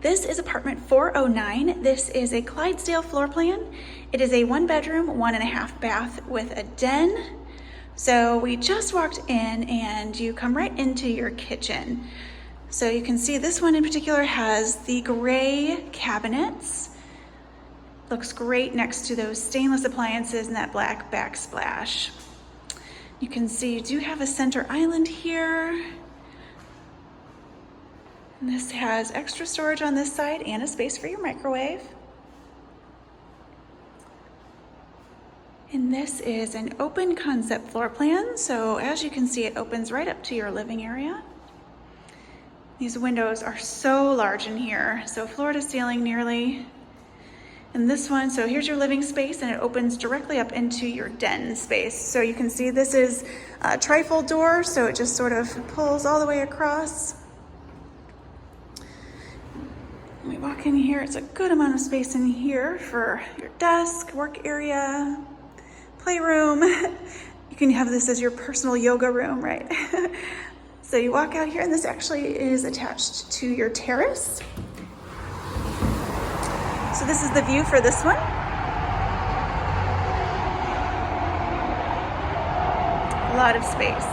This is apartment 409. This is a Clydesdale floor plan. It is a 1-bedroom, 1.5 bath with a den. So we just walked in and you come right into your kitchen. So you can see this one in particular has the gray cabinets. Looks great next to those stainless appliances and that black backsplash. You can see you do have a center island here. And this has extra storage on this side and a space for your microwave. And this is an open concept floor plan. So as you can see, it opens right up to your living area. These windows are so large in here. So floor to ceiling nearly. And this one, so here's your living space and it opens directly up into your den space. So you can see this is a trifold door. So it just sort of pulls all the way across. We walk in here, it's a good amount of space in here for your desk, work area, playroom. You can have this as your personal yoga room, right? So you walk out here and this actually is attached to your terrace. So this is the view for this one. A lot of space.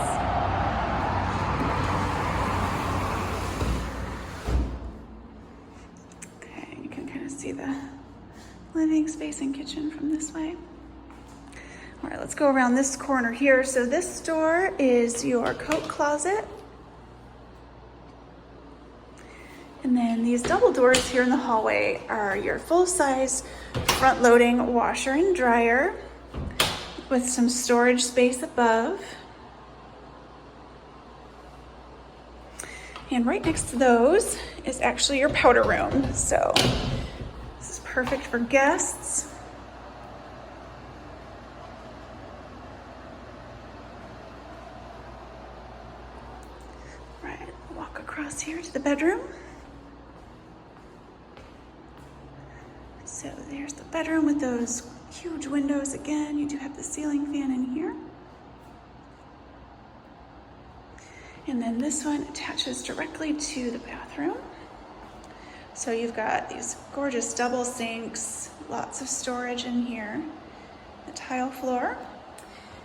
See the living space and kitchen from this way. All right, let's go around this corner here. So this door is your coat closet. And then these double doors here in the hallway are your full-size front-loading washer and dryer with some storage space above. And right next to those is actually your powder room. So perfect for guests. Right, walk across here to the bedroom. So there's the bedroom with those huge windows again. You do have the ceiling fan in here. And then this one attaches directly to the bathroom. So you've got these gorgeous double sinks, lots of storage in here, the tile floor.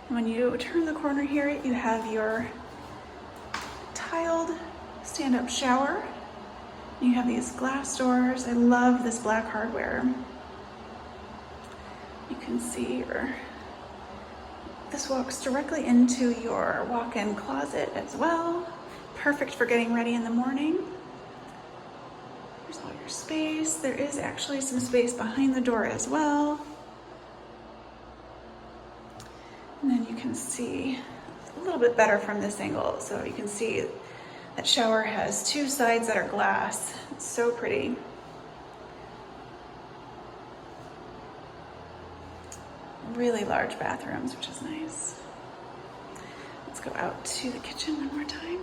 And when you turn the corner here, you have your tiled stand-up shower. You have these glass doors. I love this black hardware. You can see this walks directly into your walk-in closet as well. Perfect for getting ready in the morning. There's all your space. There is actually some space behind the door as well. And then you can see a little bit better from this angle. So you can see that shower has two sides that are glass. It's so pretty. Really large bathrooms, which is nice. Let's go out to the kitchen one more time.